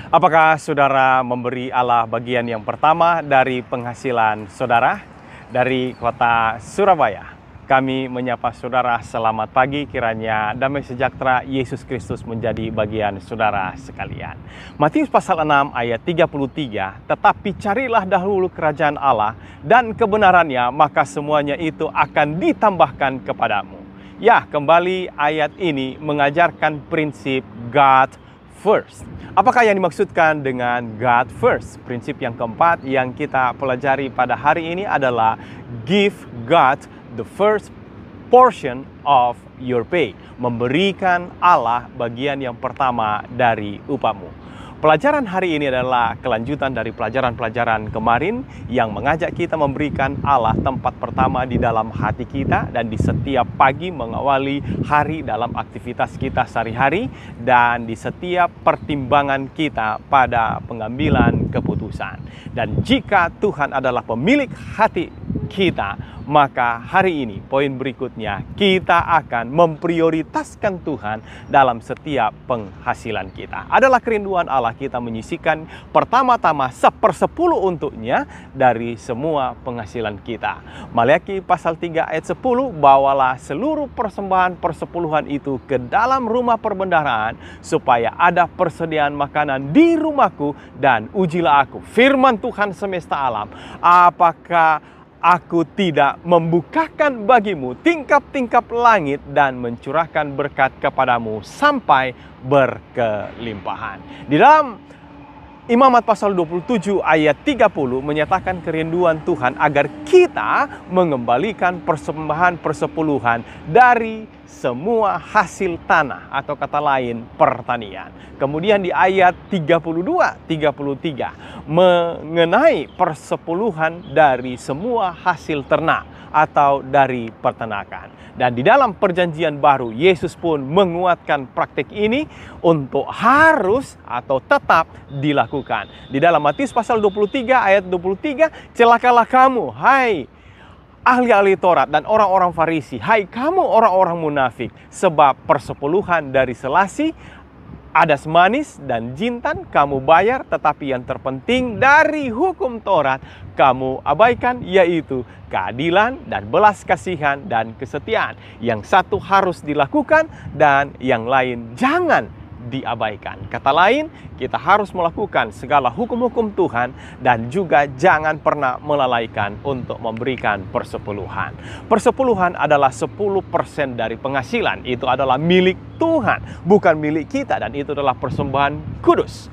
Apakah saudara memberi Allah bagian yang pertama dari penghasilan saudara? Dari kota Surabaya, kami menyapa saudara selamat pagi, kiranya damai sejahtera Yesus Kristus menjadi bagian saudara sekalian. Matius pasal 6 ayat 33, tetapi carilah dahulu kerajaan Allah dan kebenarannya, maka semuanya itu akan ditambahkan kepadamu. Ya, kembali ayat ini mengajarkan prinsip God first. Apakah yang dimaksudkan dengan God first? Prinsip yang keempat yang kita pelajari pada hari ini adalah give God the first portion of your pay. Memberikan Allah bagian yang pertama dari upahmu. Pelajaran hari ini adalah kelanjutan dari pelajaran-pelajaran kemarin yang mengajak kita memberikan Allah tempat pertama di dalam hati kita dan di setiap pagi mengawali hari dalam aktivitas kita sehari-hari dan di setiap pertimbangan kita pada pengambilan keputusan. Dan jika Tuhan adalah pemilik hati kita, maka hari ini poin berikutnya kita akan memprioritaskan Tuhan dalam setiap penghasilan kita. Adalah kerinduan Allah kita menyisihkan pertama-tama 1/10 untuknya dari semua penghasilan kita. Maliaki pasal 3 ayat 10, bawalah seluruh persembahan persepuluhan itu ke dalam rumah perbendaharaan supaya ada persediaan makanan di rumahku dan ujilah aku. Firman Tuhan semesta alam, apakah aku tidak membukakan bagimu tingkap-tingkap langit dan mencurahkan berkat kepadamu sampai berkelimpahan. Di dalam Imamat pasal 27 ayat 30 menyatakan kerinduan Tuhan agar kita mengembalikan persembahan persepuluhan dari semua hasil tanah atau kata lain pertanian. Kemudian di ayat 32-33 mengenai persepuluhan dari semua hasil ternak atau dari peternakan. Dan di dalam perjanjian baru, Yesus pun menguatkan praktik ini untuk harus atau tetap dilakukan. Di dalam Matius pasal 23 ayat 23, celakalah kamu, hai ahli-ahli Taurat dan orang-orang Farisi, hai kamu orang-orang munafik, sebab persepuluhan dari selasi, adas manis dan jintan kamu bayar, tetapi yang terpenting dari hukum Taurat kamu abaikan, yaitu keadilan dan belas kasihan dan kesetiaan. Yang satu harus dilakukan dan yang lain jangan diabaikan. Kata lain, kita harus melakukan segala hukum-hukum Tuhan dan juga jangan pernah melalaikan untuk memberikan persepuluhan. Persepuluhan adalah 10% dari penghasilan. Itu adalah milik Tuhan, bukan milik kita, dan itu adalah persembahan kudus.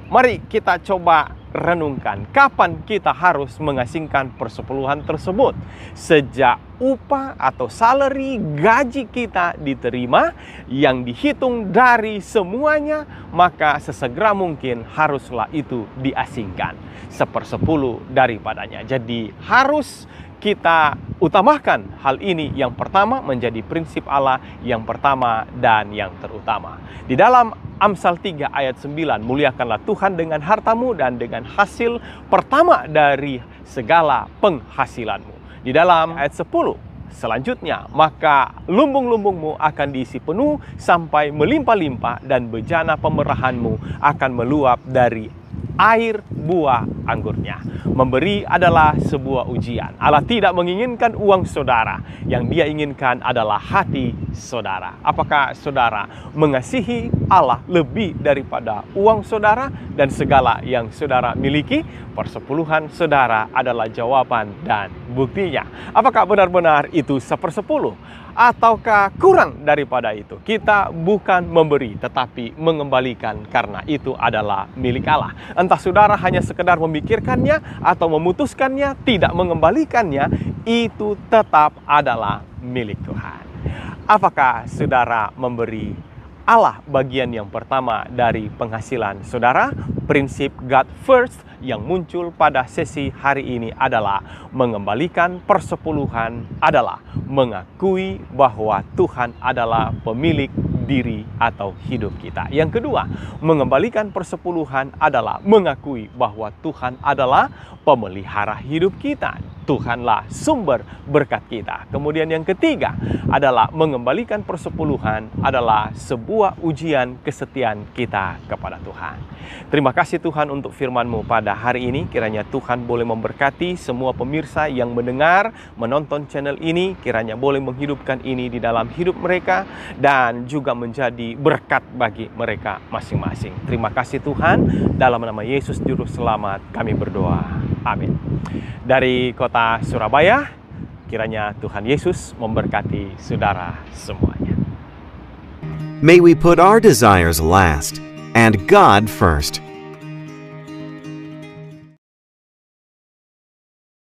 Mari kita coba renungkan kapan kita harus mengasingkan persepuluhan tersebut. Sejak upah atau salary gaji kita diterima yang dihitung dari semuanya, maka sesegera mungkin haruslah itu diasingkan 1/10 daripadanya. Jadi harus kita utamakan hal ini yang pertama, menjadi prinsip Allah yang pertama dan yang terutama. Di dalam Amsal 3 ayat 9, muliakanlah Tuhan dengan hartamu dan dengan hasil pertama dari segala penghasilanmu. Di dalam ayat 10 selanjutnya, maka lumbung-lumbungmu akan diisi penuh sampai melimpah-limpah dan bejana pemerahanmu akan meluap dari air buah anggurnya. Memberi adalah sebuah ujian. Allah tidak menginginkan uang saudara. Yang Dia inginkan adalah hati saudara. Apakah saudara mengasihi Allah lebih daripada uang saudara dan segala yang saudara miliki? Persepuluhan saudara adalah jawaban dan buktinya. Apakah benar-benar itu 1/10? Ataukah kurang daripada itu? Kita bukan memberi, tetapi mengembalikan, karena itu adalah milik Allah. Entah saudara hanya sekedar memikirkannya atau memutuskannya, tidak mengembalikannya, itu tetap adalah milik Tuhan. Apakah saudara memberi Allah bagian yang pertama dari penghasilan saudara? Prinsip God first yang muncul pada sesi hari ini adalah mengembalikan persepuluhan, adalah mengakui bahwa Tuhan adalah pemilik diri atau hidup kita. Yang kedua, mengembalikan persepuluhan adalah mengakui bahwa Tuhan adalah pemelihara hidup kita. Tuhanlah sumber berkat kita. Kemudian yang ketiga adalah mengembalikan persepuluhan adalah sebuah ujian kesetiaan kita kepada Tuhan. Terima kasih Tuhan untuk firman-Mu pada hari ini. Kiranya Tuhan boleh memberkati semua pemirsa yang mendengar, menonton channel ini. Kiranya boleh menghidupkan ini di dalam hidup mereka dan juga menjadi berkat bagi mereka masing-masing. Terima kasih Tuhan. Dalam nama Yesus Juru Selamat kami berdoa. Amin. Dari kota Surabaya, kiranya Tuhan Yesus memberkati saudara semuanya. May we put our desires last and God first.